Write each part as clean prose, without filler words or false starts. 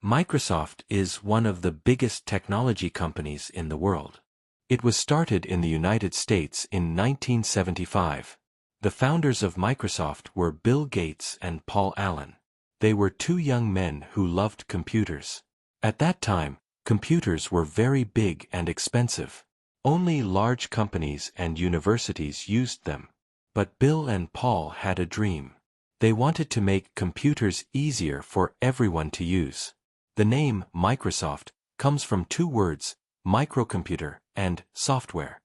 Microsoft is one of the biggest technology companies in the world. It was started in the United States in 1975. The founders of Microsoft were Bill Gates and Paul Allen. They were two young men who loved computers. At that time, computers were very big and expensive. Only large companies and universities used them. But Bill and Paul had a dream. They wanted to make computers easier for everyone to use. The name Microsoft comes from two words, microcomputer and software.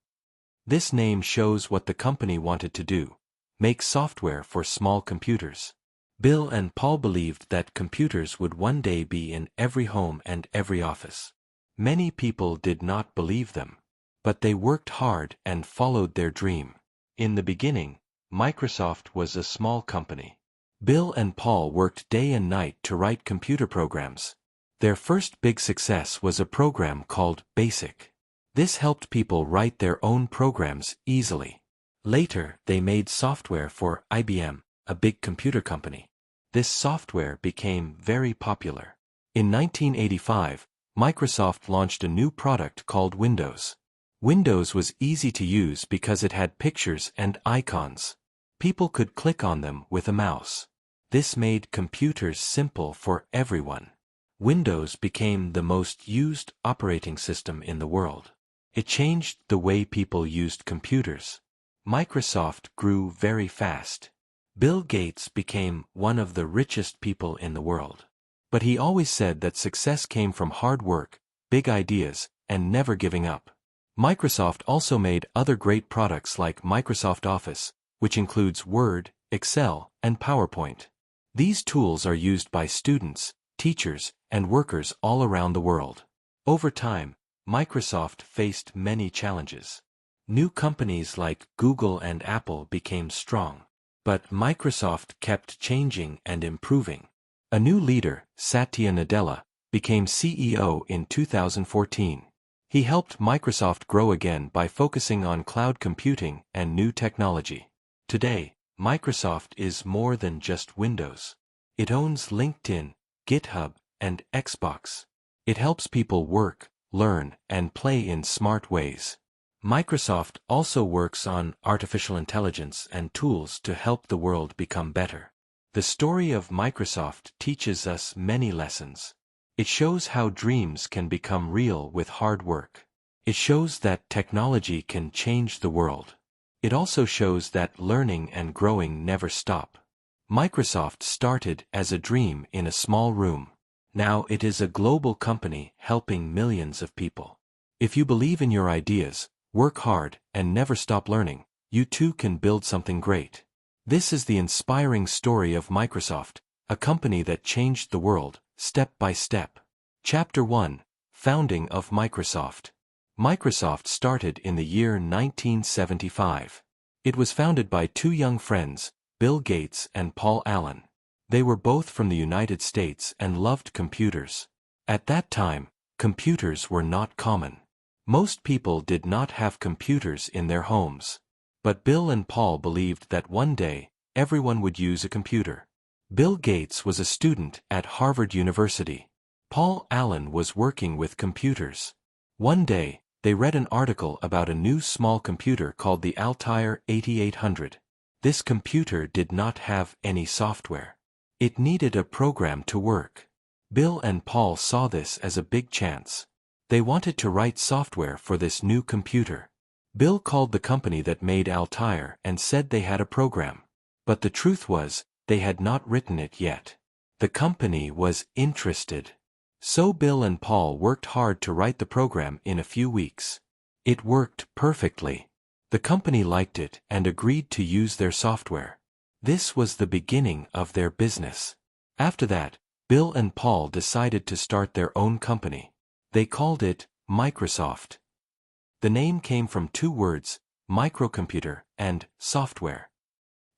This name shows what the company wanted to do: make software for small computers. Bill and Paul believed that computers would one day be in every home and every office. Many people did not believe them, but they worked hard and followed their dream. In the beginning, Microsoft was a small company. Bill and Paul worked day and night to write computer programs. Their first big success was a program called BASIC. This helped people write their own programs easily. Later, they made software for IBM, a big computer company. This software became very popular. In 1985, Microsoft launched a new product called Windows. Windows was easy to use because it had pictures and icons. People could click on them with a mouse. This made computers simple for everyone. Windows became the most used operating system in the world. It changed the way people used computers. Microsoft grew very fast. Bill Gates became one of the richest people in the world. But he always said that success came from hard work, big ideas, and never giving up. Microsoft also made other great products like Microsoft Office, which includes Word, Excel, and PowerPoint. These tools are used by students, teachers, and workers all around the world. Over time, Microsoft faced many challenges. New companies like Google and Apple became strong. But Microsoft kept changing and improving. A new leader, Satya Nadella, became CEO in 2014. He helped Microsoft grow again by focusing on cloud computing and new technology. Today, Microsoft is more than just Windows. It owns LinkedIn, GitHub, and Xbox. It helps people work, learn, and play in smart ways. Microsoft also works on artificial intelligence and tools to help the world become better. The story of Microsoft teaches us many lessons. It shows how dreams can become real with hard work. It shows that technology can change the world. It also shows that learning and growing never stop. Microsoft started as a dream in a small room. Now it is a global company helping millions of people. If you believe in your ideas, work hard, and never stop learning, you too can build something great. This is the inspiring story of Microsoft, a company that changed the world, step by step. Chapter 1: Founding of Microsoft. Microsoft started in the year 1975. It was founded by two young friends, Bill Gates and Paul Allen. They were both from the United States and loved computers. At that time, computers were not common. Most people did not have computers in their homes. But Bill and Paul believed that one day, everyone would use a computer. Bill Gates was a student at Harvard University. Paul Allen was working with computers. One day, they read an article about a new small computer called the Altair 8800. This computer did not have any software. It needed a program to work. Bill and Paul saw this as a big chance. They wanted to write software for this new computer. Bill called the company that made Altair and said they had a program. But the truth was, they had not written it yet. The company was interested. So Bill and Paul worked hard to write the program in a few weeks. It worked perfectly. The company liked it and agreed to use their software. This was the beginning of their business. After that, Bill and Paul decided to start their own company. They called it Microsoft. The name came from two words, microcomputer and software.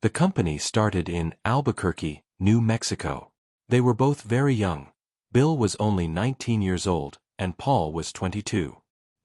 The company started in Albuquerque, New Mexico. They were both very young. Bill was only 19 years old, and Paul was 22.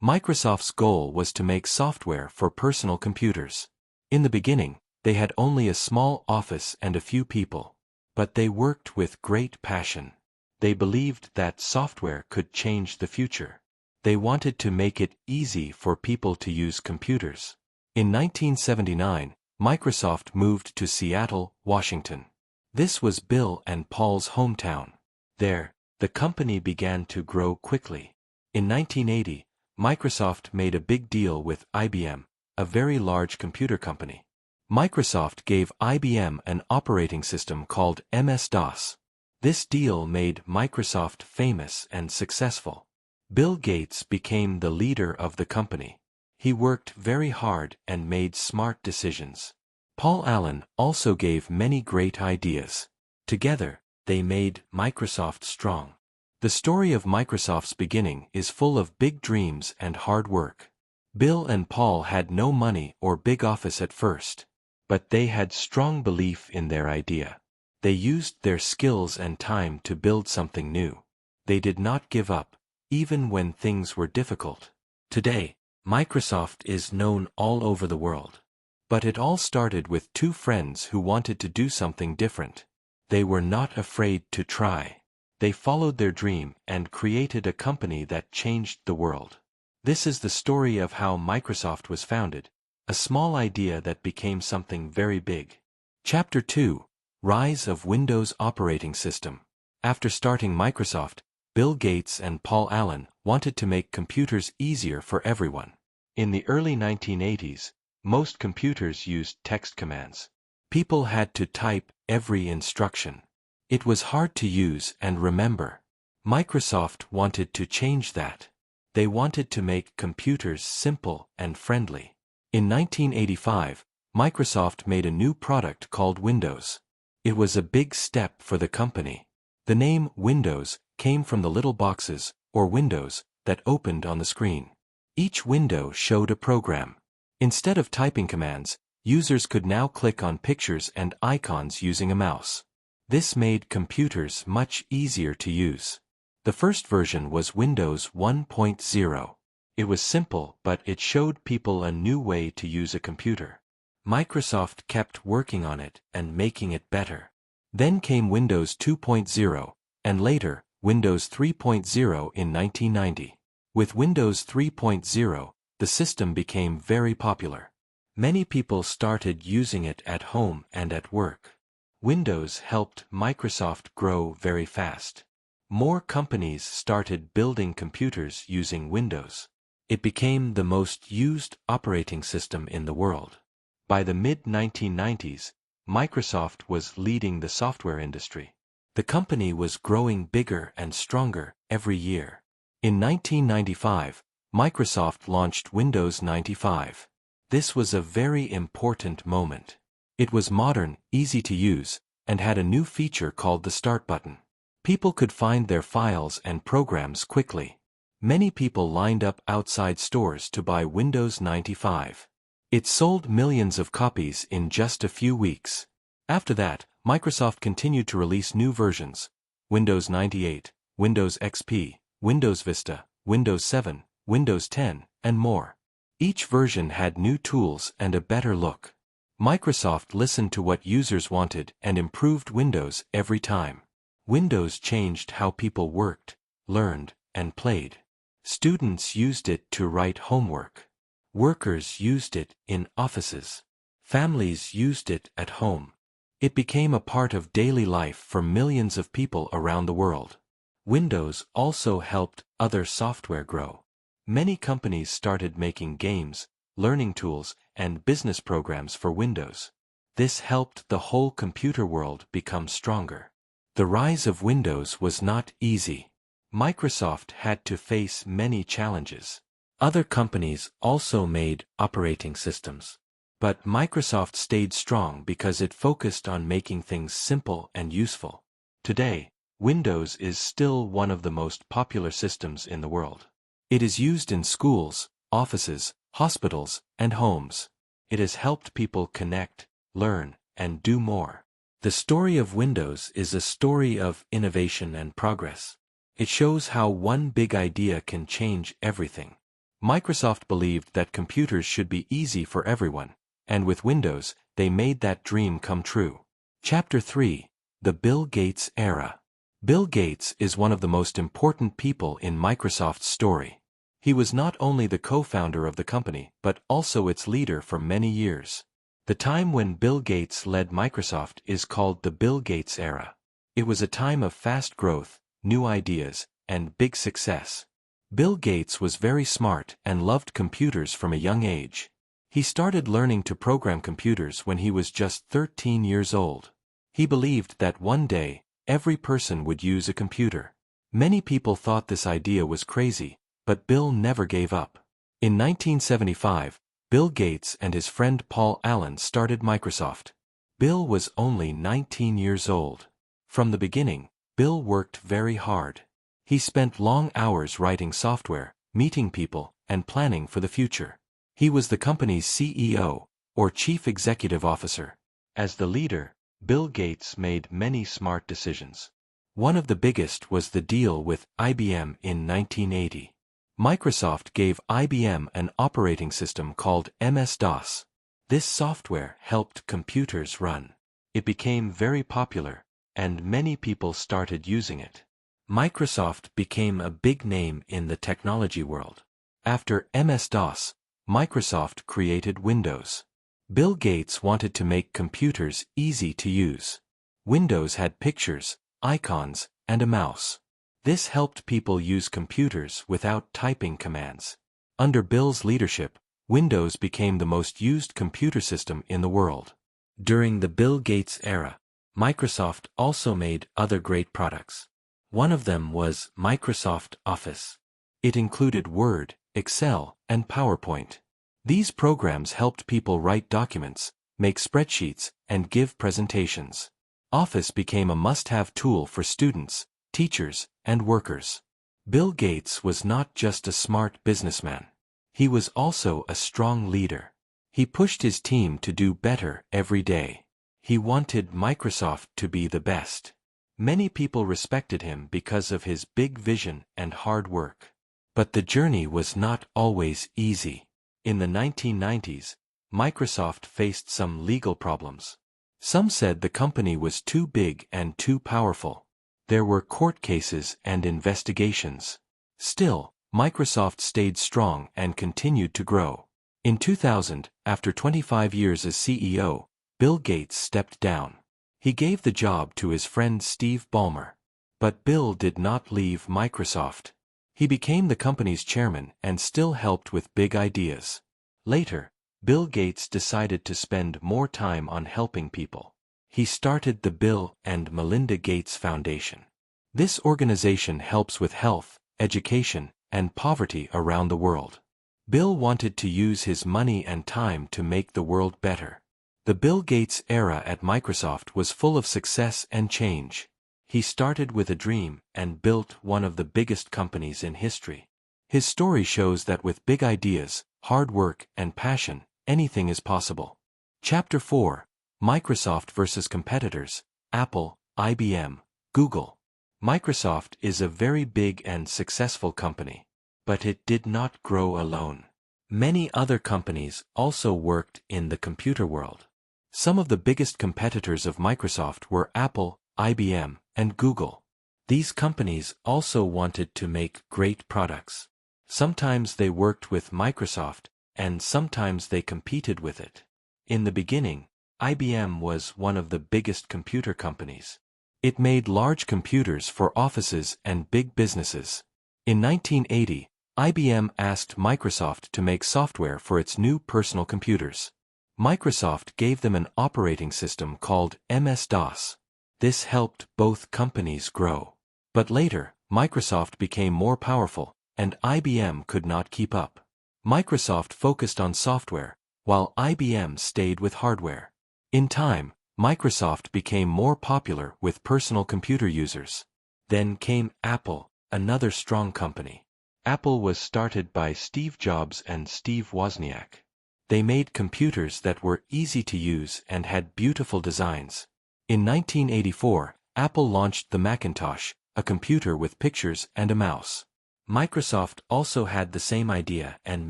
Microsoft's goal was to make software for personal computers. In the beginning, they had only a small office and a few people. But they worked with great passion. They believed that software could change the future. They wanted to make it easy for people to use computers. In 1979, Microsoft moved to Seattle, Washington. This was Bill and Paul's hometown. There, the company began to grow quickly. In 1980, Microsoft made a big deal with IBM, a very large computer company. Microsoft gave IBM an operating system called MS-DOS. This deal made Microsoft famous and successful. Bill Gates became the leader of the company. He worked very hard and made smart decisions. Paul Allen also gave many great ideas. Together, they made Microsoft strong. The story of Microsoft's beginning is full of big dreams and hard work. Bill and Paul had no money or big office at first, but they had strong belief in their idea. They used their skills and time to build something new. They did not give up, even when things were difficult. Today, Microsoft is known all over the world. But it all started with two friends who wanted to do something different. They were not afraid to try. They followed their dream and created a company that changed the world. This is the story of how Microsoft was founded, a small idea that became something very big. Chapter 2: Rise of Windows Operating System. After starting Microsoft, Bill Gates and Paul Allen wanted to make computers easier for everyone. In the early 1980s, most computers used text commands. People had to type every instruction. It was hard to use and remember. Microsoft wanted to change that. They wanted to make computers simple and friendly. In 1985, Microsoft made a new product called Windows. It was a big step for the company. The name Windows came from the little boxes, or windows, that opened on the screen. Each window showed a program. Instead of typing commands, users could now click on pictures and icons using a mouse. This made computers much easier to use. The first version was Windows 1.0. It was simple, but it showed people a new way to use a computer. Microsoft kept working on it and making it better. Then came Windows 2.0, and later, Windows 3.0 in 1990. With Windows 3.0, the system became very popular. Many people started using it at home and at work. Windows helped Microsoft grow very fast. More companies started building computers using Windows. It became the most used operating system in the world. By the mid-1990s, Microsoft was leading the software industry. The company was growing bigger and stronger every year. In 1995, Microsoft launched Windows 95. This was a very important moment. It was modern, easy to use, and had a new feature called the Start button. People could find their files and programs quickly. Many people lined up outside stores to buy Windows 95. It sold millions of copies in just a few weeks. After that, Microsoft continued to release new versions: Windows 98, Windows XP, Windows Vista, Windows 7, Windows 10, and more. Each version had new tools and a better look. Microsoft listened to what users wanted and improved Windows every time. Windows changed how people worked, learned, and played. Students used it to write homework. Workers used it in offices. Families used it at home. It became a part of daily life for millions of people around the world. Windows also helped other software grow. Many companies started making games, learning tools, and business programs for Windows. This helped the whole computer world become stronger. The rise of Windows was not easy. Microsoft had to face many challenges. Other companies also made operating systems. But Microsoft stayed strong because it focused on making things simple and useful. Today, Windows is still one of the most popular systems in the world. It is used in schools, offices, hospitals, and homes. It has helped people connect, learn, and do more. The story of Windows is a story of innovation and progress. It shows how one big idea can change everything. Microsoft believed that computers should be easy for everyone, and with Windows, they made that dream come true. Chapter 3: The Bill Gates Era. Bill Gates is one of the most important people in Microsoft's story. He was not only the co-founder of the company but also its leader for many years. The time when Bill Gates led Microsoft is called the Bill Gates era. It was a time of fast growth, new ideas, and big success. Bill Gates was very smart and loved computers from a young age. He started learning to program computers when he was just 13 years old. He believed that one day, every person would use a computer. Many people thought this idea was crazy, but Bill never gave up. In 1975, Bill Gates and his friend Paul Allen started Microsoft. Bill was only 19 years old. From the beginning, Bill worked very hard. He spent long hours writing software, meeting people, and planning for the future. He was the company's CEO, or Chief Executive Officer. As the leader, Bill Gates made many smart decisions. One of the biggest was the deal with IBM in 1980. Microsoft gave IBM an operating system called MS-DOS. This software helped computers run. It became very popular, and many people started using it. Microsoft became a big name in the technology world. After MS-DOS, Microsoft created Windows. Bill Gates wanted to make computers easy to use. Windows had pictures, icons, and a mouse. This helped people use computers without typing commands. Under Bill's leadership, Windows became the most used computer system in the world. During the Bill Gates era, Microsoft also made other great products. One of them was Microsoft Office. It included Word, Excel, and PowerPoint. These programs helped people write documents, make spreadsheets, and give presentations. Office became a must-have tool for students, teachers, and workers. Bill Gates was not just a smart businessman. He was also a strong leader. He pushed his team to do better every day. He wanted Microsoft to be the best. Many people respected him because of his big vision and hard work. But the journey was not always easy. In the 1990s, Microsoft faced some legal problems. Some said the company was too big and too powerful. There were court cases and investigations. Still, Microsoft stayed strong and continued to grow. In 2000, after 25 years as CEO, Bill Gates stepped down. He gave the job to his friend Steve Ballmer. But Bill did not leave Microsoft. He became the company's chairman and still helped with big ideas. Later, Bill Gates decided to spend more time on helping people. He started the Bill and Melinda Gates Foundation. This organization helps with health, education, and poverty around the world. Bill wanted to use his money and time to make the world better. The Bill Gates era at Microsoft was full of success and change. He started with a dream and built one of the biggest companies in history. His story shows that with big ideas, hard work, and passion, anything is possible. Chapter 4: Microsoft versus Competitors, Apple, IBM, Google. Microsoft is a very big and successful company. But it did not grow alone. Many other companies also worked in the computer world. Some of the biggest competitors of Microsoft were Apple, IBM, and Google. These companies also wanted to make great products. Sometimes they worked with Microsoft, and sometimes they competed with it. In the beginning, IBM was one of the biggest computer companies. It made large computers for offices and big businesses. In 1980, IBM asked Microsoft to make software for its new personal computers. Microsoft gave them an operating system called MS-DOS. This helped both companies grow. But later, Microsoft became more powerful, and IBM could not keep up. Microsoft focused on software, while IBM stayed with hardware. In time, Microsoft became more popular with personal computer users. Then came Apple, another strong company. Apple was started by Steve Jobs and Steve Wozniak. They made computers that were easy to use and had beautiful designs. In 1984, Apple launched the Macintosh, a computer with pictures and a mouse. Microsoft also had the same idea and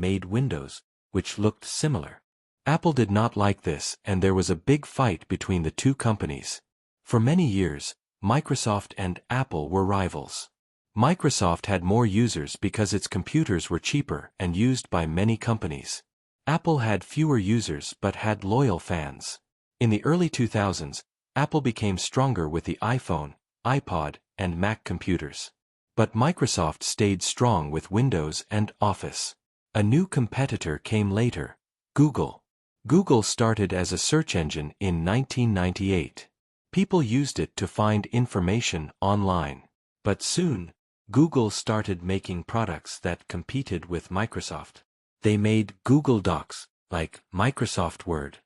made Windows, which looked similar. Apple did not like this, and there was a big fight between the two companies. For many years, Microsoft and Apple were rivals. Microsoft had more users because its computers were cheaper and used by many companies. Apple had fewer users but had loyal fans. In the early 2000s, Apple became stronger with the iPhone, iPod, and Mac computers. But Microsoft stayed strong with Windows and Office. A new competitor came later, Google. Google started as a search engine in 1998. People used it to find information online. But soon, Google started making products that competed with Microsoft. They made Google Docs, like Microsoft Word.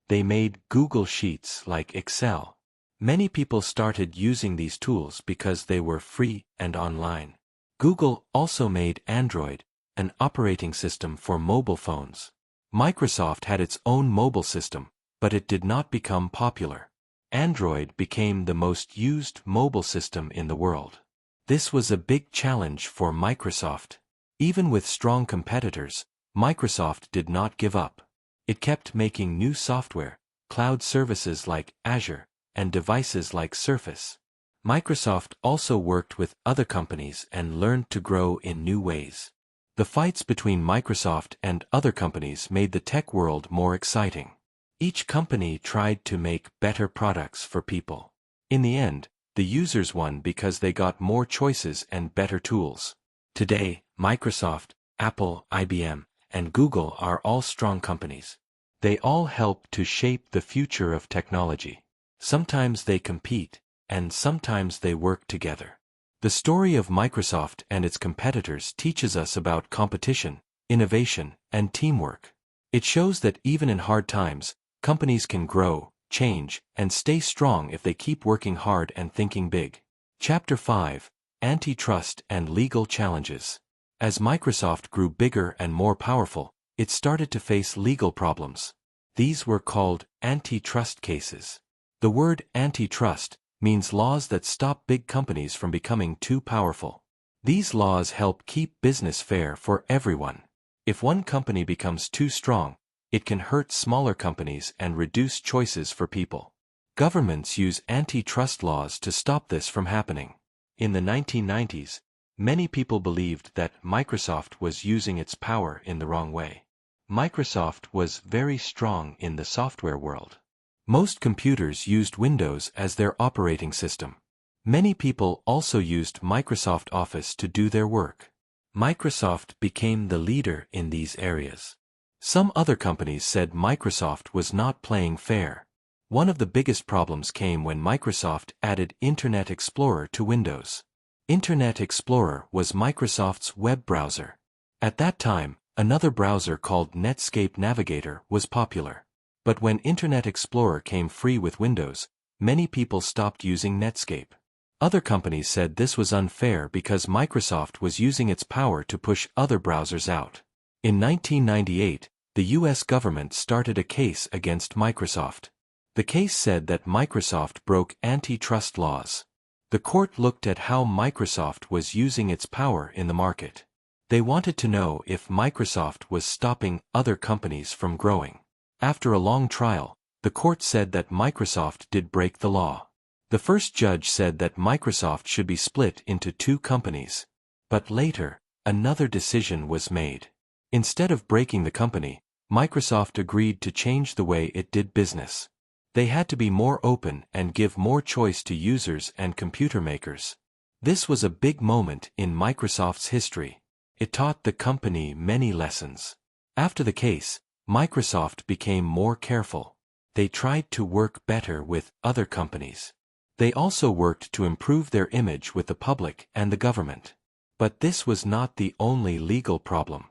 They made Google Sheets like Excel. Many people started using these tools because they were free and online. Google also made Android, an operating system for mobile phones. Microsoft had its own mobile system, but it did not become popular. Android became the most used mobile system in the world. This was a big challenge for Microsoft. Even with strong competitors, Microsoft did not give up. It kept making new software, cloud services like Azure, and devices like Surface. Microsoft also worked with other companies and learned to grow in new ways. The fights between Microsoft and other companies made the tech world more exciting. Each company tried to make better products for people. In the end, the users won because they got more choices and better tools. Today, Microsoft, Apple, IBM, and Google are all strong companies. They all help to shape the future of technology. Sometimes they compete, and sometimes they work together. The story of Microsoft and its competitors teaches us about competition, innovation, and teamwork. It shows that even in hard times, companies can grow, change, and stay strong if they keep working hard and thinking big. Chapter 5: Antitrust and Legal Challenges. As Microsoft grew bigger and more powerful, it started to face legal problems. These were called antitrust cases. The word antitrust means laws that stop big companies from becoming too powerful. These laws help keep business fair for everyone. If one company becomes too strong, it can hurt smaller companies and reduce choices for people. Governments use antitrust laws to stop this from happening. In the 1990s, many people believed that Microsoft was using its power in the wrong way. Microsoft was very strong in the software world. Most computers used Windows as their operating system. Many people also used Microsoft Office to do their work. Microsoft became the leader in these areas. Some other companies said Microsoft was not playing fair. One of the biggest problems came when Microsoft added Internet Explorer to Windows. Internet Explorer was Microsoft's web browser. At that time, another browser called Netscape Navigator was popular. But when Internet Explorer came free with Windows, many people stopped using Netscape. Other companies said this was unfair because Microsoft was using its power to push other browsers out. In 1998, the US government started a case against Microsoft. The case said that Microsoft broke antitrust laws. The court looked at how Microsoft was using its power in the market. They wanted to know if Microsoft was stopping other companies from growing. After a long trial, the court said that Microsoft did break the law. The first judge said that Microsoft should be split into two companies. But later, another decision was made. Instead of breaking the company, Microsoft agreed to change the way it did business. They had to be more open and give more choice to users and computer makers. This was a big moment in Microsoft's history. It taught the company many lessons. After the case, Microsoft became more careful. They tried to work better with other companies. They also worked to improve their image with the public and the government. But this was not the only legal problem.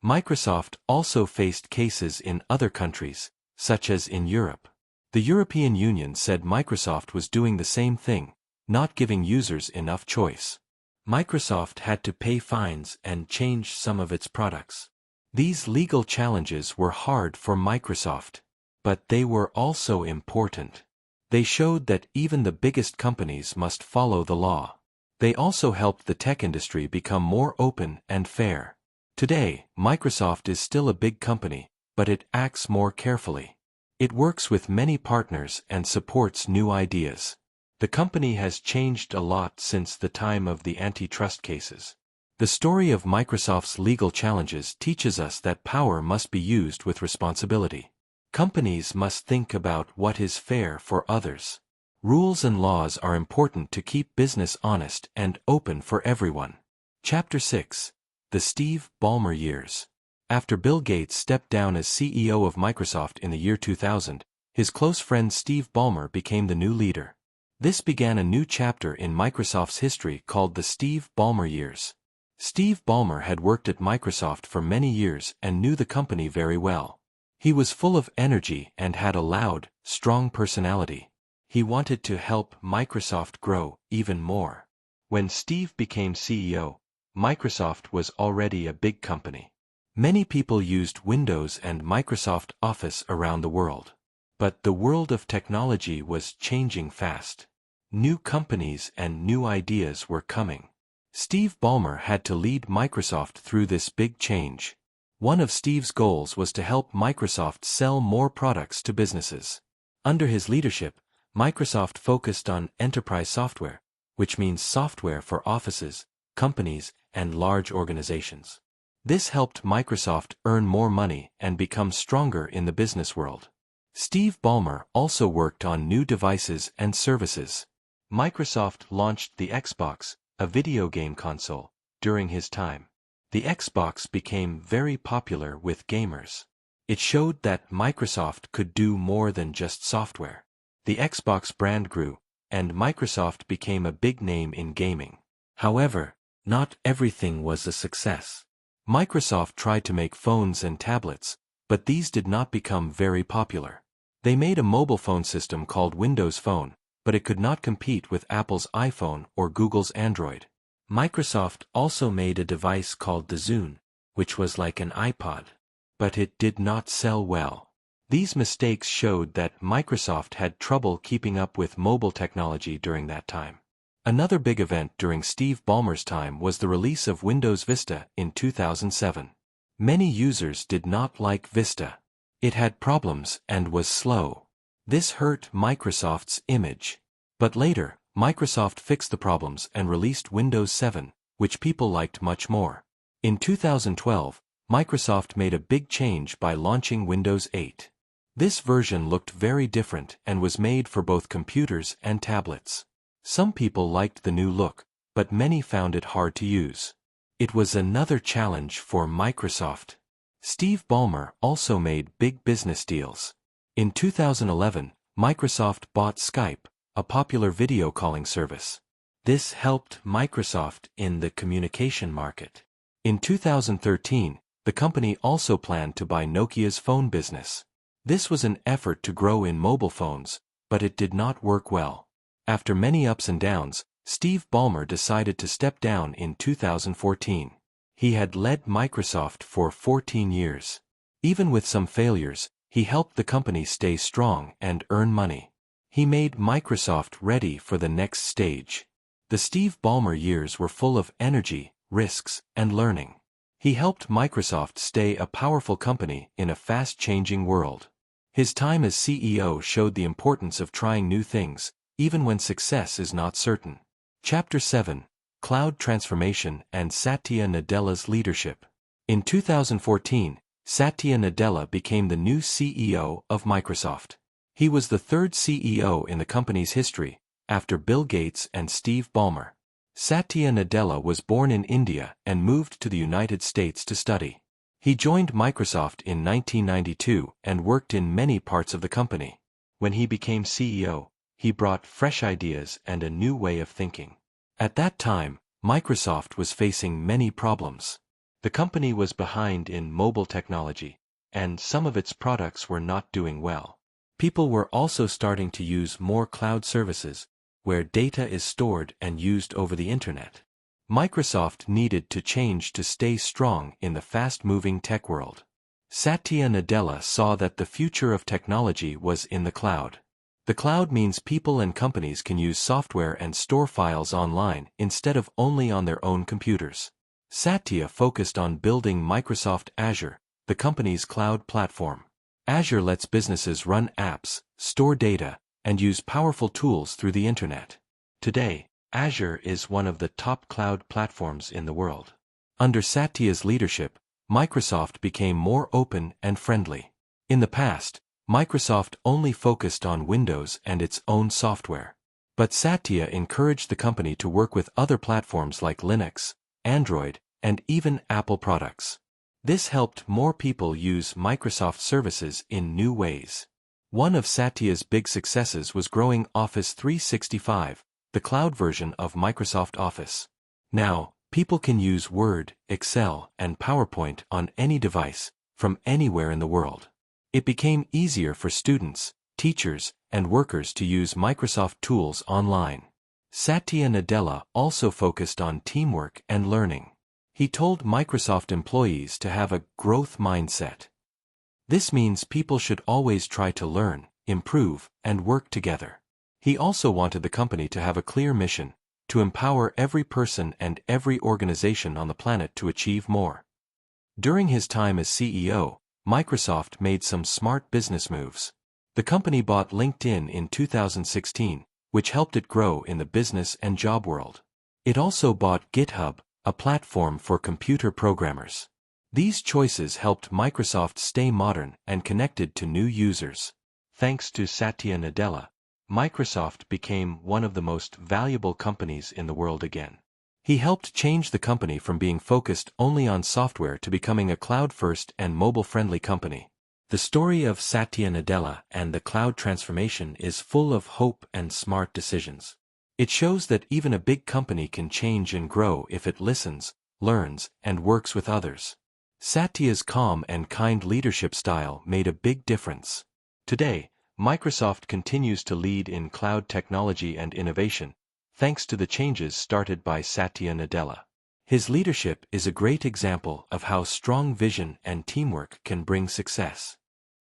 Microsoft also faced cases in other countries, such as in Europe. The European Union said Microsoft was doing the same thing, not giving users enough choice. Microsoft had to pay fines and change some of its products. These legal challenges were hard for Microsoft, but they were also important. They showed that even the biggest companies must follow the law. They also helped the tech industry become more open and fair. Today, Microsoft is still a big company, but it acts more carefully. It works with many partners and supports new ideas. The company has changed a lot since the time of the antitrust cases. The story of Microsoft's legal challenges teaches us that power must be used with responsibility. Companies must think about what is fair for others. Rules and laws are important to keep business honest and open for everyone. Chapter 6. The Steve Ballmer Years. After Bill Gates stepped down as CEO of Microsoft in the year 2000, his close friend Steve Ballmer became the new leader. This began a new chapter in Microsoft's history called the Steve Ballmer Years. Steve Ballmer had worked at Microsoft for many years and knew the company very well. He was full of energy and had a loud, strong personality. He wanted to help Microsoft grow even more. When Steve became CEO, Microsoft was already a big company. Many people used Windows and Microsoft Office around the world. But the world of technology was changing fast. New companies and new ideas were coming. Steve Ballmer had to lead Microsoft through this big change. One of Steve's goals was to help Microsoft sell more products to businesses. Under his leadership, Microsoft focused on enterprise software, which means software for offices, companies, and large organizations. This helped Microsoft earn more money and become stronger in the business world. Steve Ballmer also worked on new devices and services. Microsoft launched the Xbox, a video game console, during his time. The Xbox became very popular with gamers. It showed that Microsoft could do more than just software. The Xbox brand grew, and Microsoft became a big name in gaming. However, not everything was a success. Microsoft tried to make phones and tablets, but these did not become very popular. They made a mobile phone system called Windows Phone, but it could not compete with Apple's iPhone or Google's Android. Microsoft also made a device called the Zune, which was like an iPod. But it did not sell well. These mistakes showed that Microsoft had trouble keeping up with mobile technology during that time. Another big event during Steve Ballmer's time was the release of Windows Vista in 2007. Many users did not like Vista. It had problems and was slow. This hurt Microsoft's image. But later, Microsoft fixed the problems and released Windows 7, which people liked much more. In 2012, Microsoft made a big change by launching Windows 8. This version looked very different and was made for both computers and tablets. Some people liked the new look, but many found it hard to use. It was another challenge for Microsoft. Steve Ballmer also made big business deals. In 2011, Microsoft bought Skype, a popular video calling service. This helped Microsoft in the communication market. In 2013, the company also planned to buy Nokia's phone business. This was an effort to grow in mobile phones, but it did not work well. After many ups and downs, Steve Ballmer decided to step down in 2014. He had led Microsoft for 14 years. Even with some failures, he helped the company stay strong and earn money. He made Microsoft ready for the next stage. The Steve Ballmer years were full of energy, risks, and learning. He helped Microsoft stay a powerful company in a fast-changing world. His time as CEO showed the importance of trying new things, even when success is not certain. Chapter 7. Cloud Transformation and Satya Nadella's Leadership. In 2014, Satya Nadella became the new CEO of Microsoft. He was the third CEO in the company's history, after Bill Gates and Steve Ballmer. Satya Nadella was born in India and moved to the United States to study. He joined Microsoft in 1992 and worked in many parts of the company. When he became CEO, he brought fresh ideas and a new way of thinking. At that time, Microsoft was facing many problems. The company was behind in mobile technology, and some of its products were not doing well. People were also starting to use more cloud services, where data is stored and used over the internet. Microsoft needed to change to stay strong in the fast-moving tech world. Satya Nadella saw that the future of technology was in the cloud. The cloud means people and companies can use software and store files online instead of only on their own computers. Satya focused on building Microsoft Azure, the company's cloud platform. Azure lets businesses run apps, store data, and use powerful tools through the internet. Today, Azure is one of the top cloud platforms in the world. Under Satya's leadership, Microsoft became more open and friendly. In the past, Microsoft only focused on Windows and its own software. But Satya encouraged the company to work with other platforms like Linux, Android, and even Apple products. This helped more people use Microsoft services in new ways. One of Satya's big successes was growing Office 365, the cloud version of Microsoft Office. Now, people can use Word, Excel, and PowerPoint on any device, from anywhere in the world. It became easier for students, teachers, and workers to use Microsoft tools online. Satya Nadella also focused on teamwork and learning. He told Microsoft employees to have a growth mindset. This means people should always try to learn, improve, and work together. He also wanted the company to have a clear mission, to empower every person and every organization on the planet to achieve more. During his time as CEO, Microsoft made some smart business moves. The company bought LinkedIn in 2016, which helped it grow in the business and job world. It also bought GitHub, a platform for computer programmers. These choices helped Microsoft stay modern and connected to new users. Thanks to Satya Nadella, Microsoft became one of the most valuable companies in the world again. He helped change the company from being focused only on software to becoming a cloud-first and mobile-friendly company. The story of Satya Nadella and the cloud transformation is full of hope and smart decisions. It shows that even a big company can change and grow if it listens, learns, and works with others. Satya's calm and kind leadership style made a big difference. Today, Microsoft continues to lead in cloud technology and innovation, thanks to the changes started by Satya Nadella. His leadership is a great example of how strong vision and teamwork can bring success.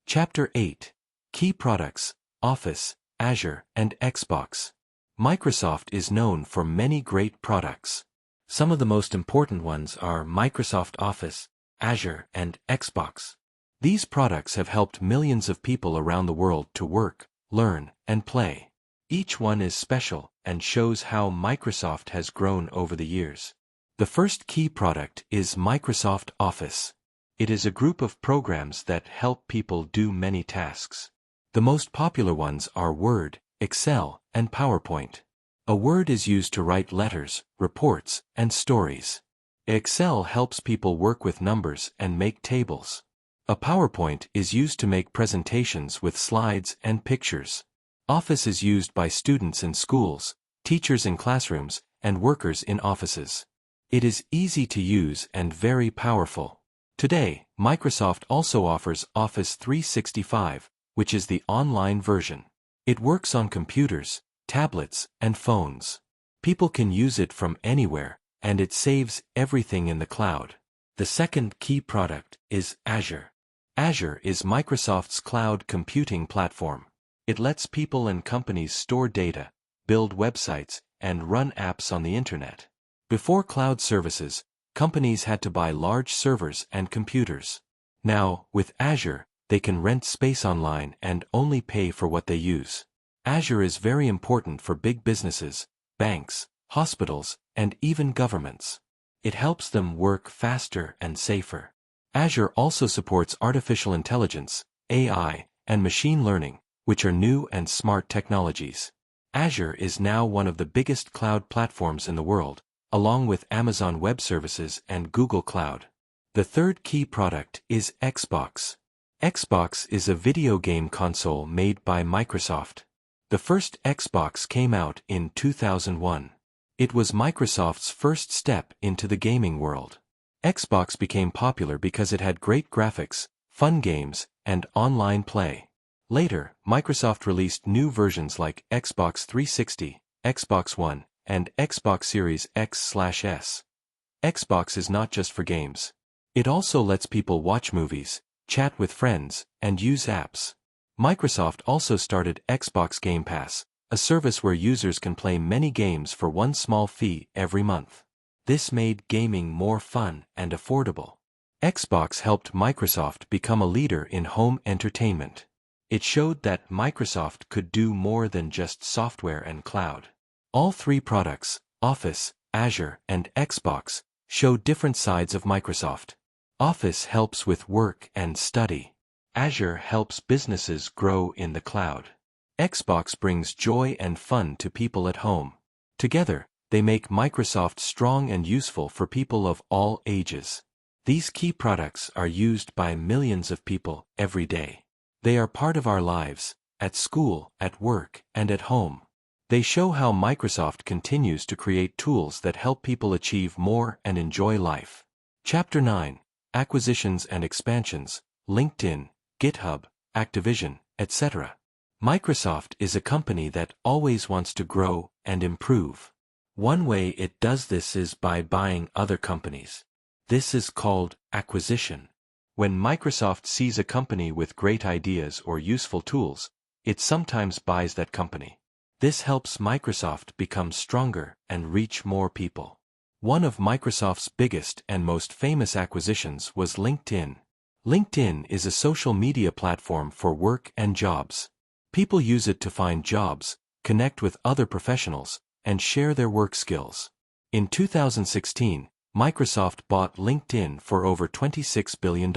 Chapter 8. Key Products, Office, Azure, and Xbox. Microsoft is known for many great products. Some of the most important ones are Microsoft Office, Azure, and Xbox. These products have helped millions of people around the world to work, learn, and play. Each one is special and shows how Microsoft has grown over the years. The first key product is Microsoft Office. It is a group of programs that help people do many tasks. The most popular ones are Word, Excel, and PowerPoint. A Word is used to write letters, reports, and stories. Excel helps people work with numbers and make tables. A PowerPoint is used to make presentations with slides and pictures. Office is used by students in schools, teachers in classrooms, and workers in offices. It is easy to use and very powerful. Today, Microsoft also offers Office 365, which is the online version. It works on computers, tablets, and phones. People can use it from anywhere, and it saves everything in the cloud. The second key product is Azure. Azure is Microsoft's cloud computing platform. It lets people and companies store data, build websites, and run apps on the internet. Before cloud services, companies had to buy large servers and computers. Now, with Azure, they can rent space online and only pay for what they use. Azure is very important for big businesses, banks, hospitals, and even governments. It helps them work faster and safer. Azure also supports artificial intelligence, AI, and machine learning, which are new and smart technologies. Azure is now one of the biggest cloud platforms in the world, along with Amazon Web Services and Google Cloud. The third key product is Xbox. Xbox is a video game console made by Microsoft. The first Xbox came out in 2001. It was Microsoft's first step into the gaming world. Xbox became popular because it had great graphics, fun games, and online play. Later, Microsoft released new versions like Xbox 360, Xbox One, and Xbox Series X/S. Xbox is not just for games. It also lets people watch movies, chat with friends, and use apps. Microsoft also started Xbox Game Pass, a service where users can play many games for one small fee every month. This made gaming more fun and affordable. Xbox helped Microsoft become a leader in home entertainment. It showed that Microsoft could do more than just software and cloud. All three products, Office, Azure, and Xbox, show different sides of Microsoft. Office helps with work and study. Azure helps businesses grow in the cloud. Xbox brings joy and fun to people at home. Together, they make Microsoft strong and useful for people of all ages. These key products are used by millions of people every day. They are part of our lives, at school, at work, and at home. They show how Microsoft continues to create tools that help people achieve more and enjoy life. Chapter 9. Acquisitions and Expansions, LinkedIn, GitHub, Activision, etc. Microsoft is a company that always wants to grow and improve. One way it does this is by buying other companies. This is called acquisition. When Microsoft sees a company with great ideas or useful tools, it sometimes buys that company. This helps Microsoft become stronger and reach more people. One of Microsoft's biggest and most famous acquisitions was LinkedIn. LinkedIn is a social media platform for work and jobs. People use it to find jobs, connect with other professionals, and share their work skills. In 2016, Microsoft bought LinkedIn for over $26 billion.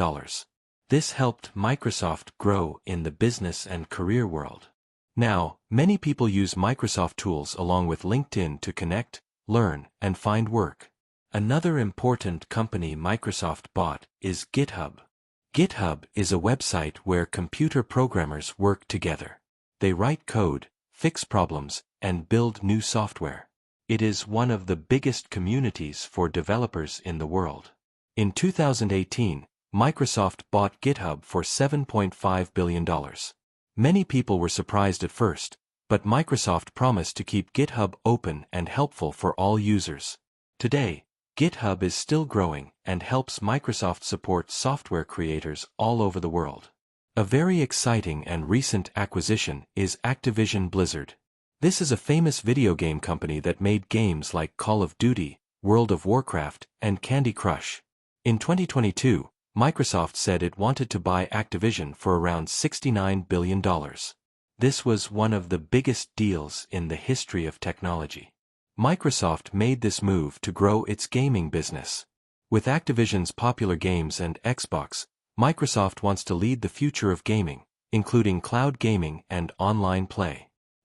This helped Microsoft grow in the business and career world. Now, many people use Microsoft tools along with LinkedIn to connect, learn, and find work. Another important company Microsoft bought is GitHub. GitHub is a website where computer programmers work together. They write code, fix problems, and build new software. It is one of the biggest communities for developers in the world. In 2018, Microsoft bought GitHub for $7.5 billion. Many people were surprised at first, but Microsoft promised to keep GitHub open and helpful for all users. Today, GitHub is still growing and helps Microsoft support software creators all over the world. A very exciting and recent acquisition is Activision Blizzard. This is a famous video game company that made games like Call of Duty, World of Warcraft, and Candy Crush. In 2022, Microsoft said it wanted to buy Activision for around $69 billion. This was one of the biggest deals in the history of technology. Microsoft made this move to grow its gaming business. With Activision's popular games and Xbox, Microsoft wants to lead the future of gaming, including cloud gaming and online play.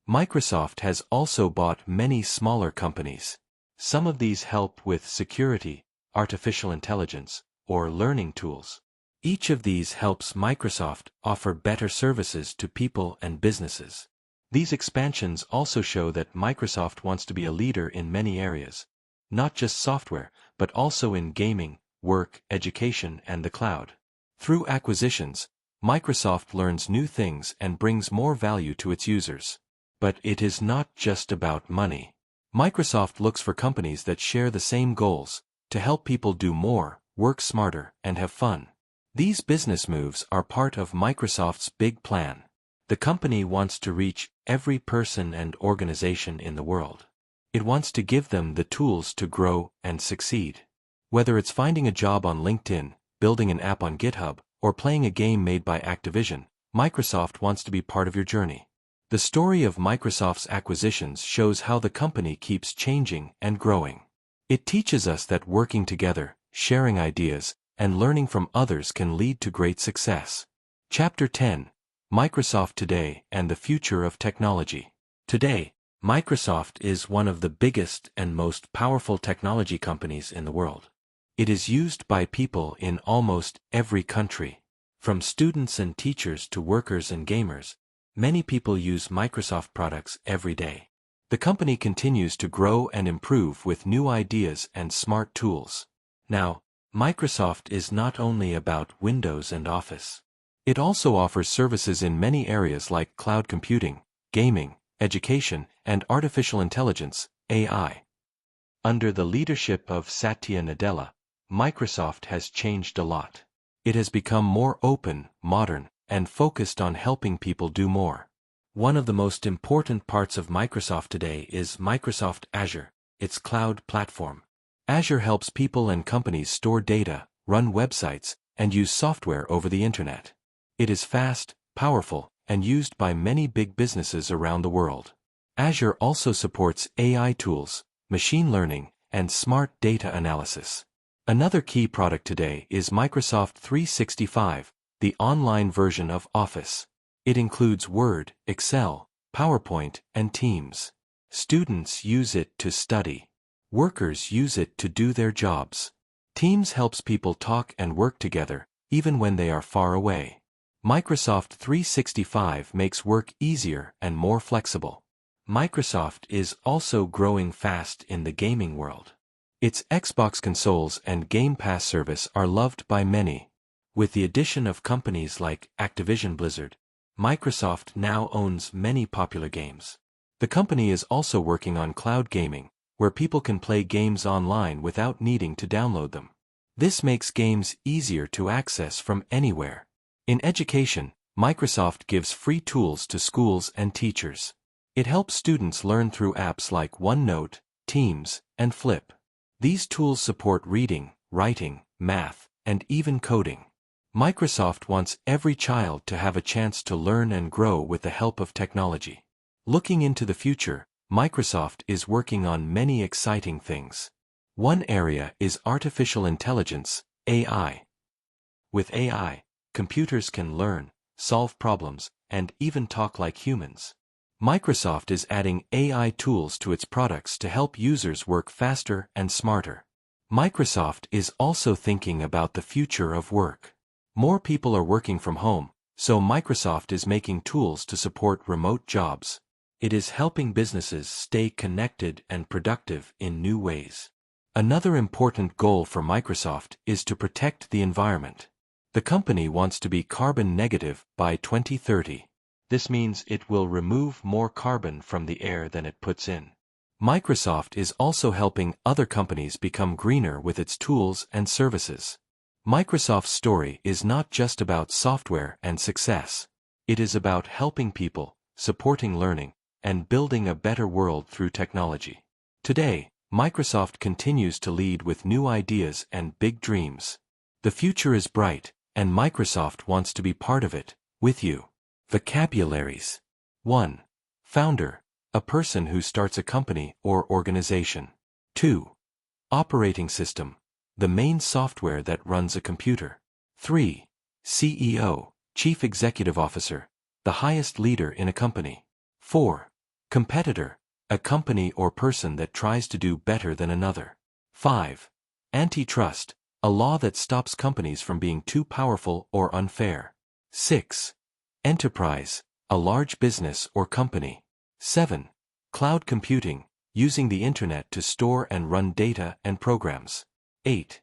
Microsoft has also bought many smaller companies. Some of these help with security, artificial intelligence, or learning tools. Each of these helps Microsoft offer better services to people and businesses. These expansions also show that Microsoft wants to be a leader in many areas, not just software, but also in gaming, work, education, and the cloud. Through acquisitions, Microsoft learns new things and brings more value to its users. But it is not just about money. Microsoft looks for companies that share the same goals, to help people do more, work smarter, and have fun. These business moves are part of Microsoft's big plan. The company wants to reach every person and organization in the world. It wants to give them the tools to grow and succeed. Whether it's finding a job on LinkedIn, building an app on GitHub, or playing a game made by Activision, Microsoft wants to be part of your journey. The story of Microsoft's acquisitions shows how the company keeps changing and growing. It teaches us that working together, sharing ideas, and learning from others can lead to great success. Chapter 10. Microsoft Today and the Future of Technology. Today, Microsoft is one of the biggest and most powerful technology companies in the world. It is used by people in almost every country. From students and teachers to workers and gamers, many people use Microsoft products every day. The company continues to grow and improve with new ideas and smart tools. Now, Microsoft is not only about Windows and Office. It also offers services in many areas like cloud computing, gaming, education, and artificial intelligence, AI. Under the leadership of Satya Nadella, Microsoft has changed a lot. It has become more open, modern, and focused on helping people do more. One of the most important parts of Microsoft today is Microsoft Azure, its cloud platform. Azure helps people and companies store data, run websites, and use software over the internet. It is fast, powerful, and used by many big businesses around the world. Azure also supports AI tools, machine learning, and smart data analysis. Another key product today is Microsoft 365, the online version of Office. It includes Word, Excel, PowerPoint, and Teams. Students use it to study. Workers use it to do their jobs. Teams helps people talk and work together, even when they are far away. Microsoft 365 makes work easier and more flexible. Microsoft is also growing fast in the gaming world. Its Xbox consoles and Game Pass service are loved by many. With the addition of companies like Activision Blizzard, Microsoft now owns many popular games. The company is also working on cloud gaming, where people can play games online without needing to download them. This makes games easier to access from anywhere. In education, Microsoft gives free tools to schools and teachers. It helps students learn through apps like OneNote, Teams, and Flip. These tools support reading, writing, math, and even coding. Microsoft wants every child to have a chance to learn and grow with the help of technology. Looking into the future, Microsoft is working on many exciting things. One area is artificial intelligence, AI. With AI, computers can learn, solve problems, and even talk like humans. Microsoft is adding AI tools to its products to help users work faster and smarter. Microsoft is also thinking about the future of work. More people are working from home, so Microsoft is making tools to support remote jobs. It is helping businesses stay connected and productive in new ways. Another important goal for Microsoft is to protect the environment. The company wants to be carbon negative by 2030. This means it will remove more carbon from the air than it puts in. Microsoft is also helping other companies become greener with its tools and services. Microsoft's story is not just about software and success. It is about helping people, supporting learning, and building a better world through technology. Today, Microsoft continues to lead with new ideas and big dreams. The future is bright, and Microsoft wants to be part of it, with you. Vocabularies. 1. Founder, a person who starts a company or organization. 2. Operating system, the main software that runs a computer. 3. CEO, Chief Executive Officer, the highest leader in a company. 4. Competitor, a company or person that tries to do better than another. 5. Antitrust, a law that stops companies from being too powerful or unfair. 6. Enterprise, a large business or company. 7. Cloud computing, using the internet to store and run data and programs. 8.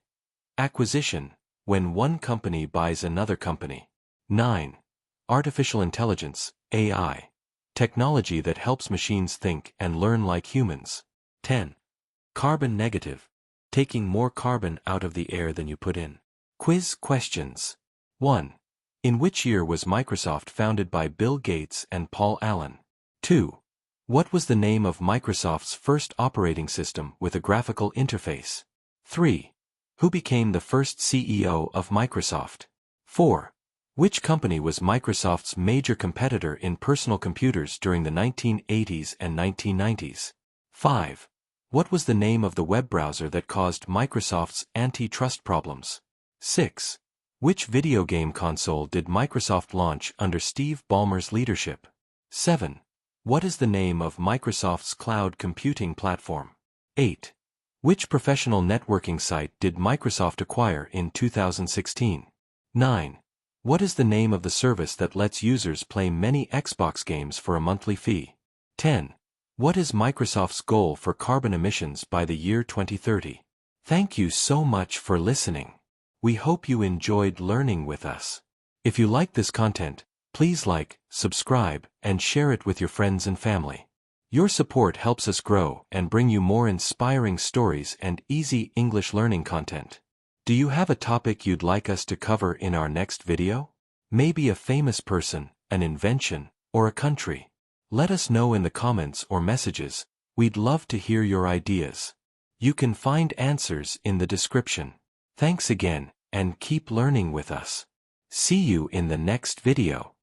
Acquisition, when one company buys another company. 9. Artificial intelligence, AI, technology that helps machines think and learn like humans. 10. Carbon negative, taking more carbon out of the air than you put in. Quiz questions. 1. In which year was Microsoft founded by Bill Gates and Paul Allen? 2. What was the name of Microsoft's first operating system with a graphical interface? 3. Who became the first CEO of Microsoft? 4. Which company was Microsoft's major competitor in personal computers during the 1980s and 1990s? 5. What was the name of the web browser that caused Microsoft's antitrust problems? 6. Which video game console did Microsoft launch under Steve Ballmer's leadership? 7. What is the name of Microsoft's cloud computing platform? 8. Which professional networking site did Microsoft acquire in 2016? 9. What is the name of the service that lets users play many Xbox games for a monthly fee? 10. What is Microsoft's goal for carbon emissions by the year 2030? Thank you so much for listening. We hope you enjoyed learning with us. If you like this content, please like, subscribe, and share it with your friends and family. Your support helps us grow and bring you more inspiring stories and easy English learning content. Do you have a topic you'd like us to cover in our next video? Maybe a famous person, an invention, or a country? Let us know in the comments or messages. We'd love to hear your ideas. You can find answers in the description. Thanks again, and keep learning with us. See you in the next video.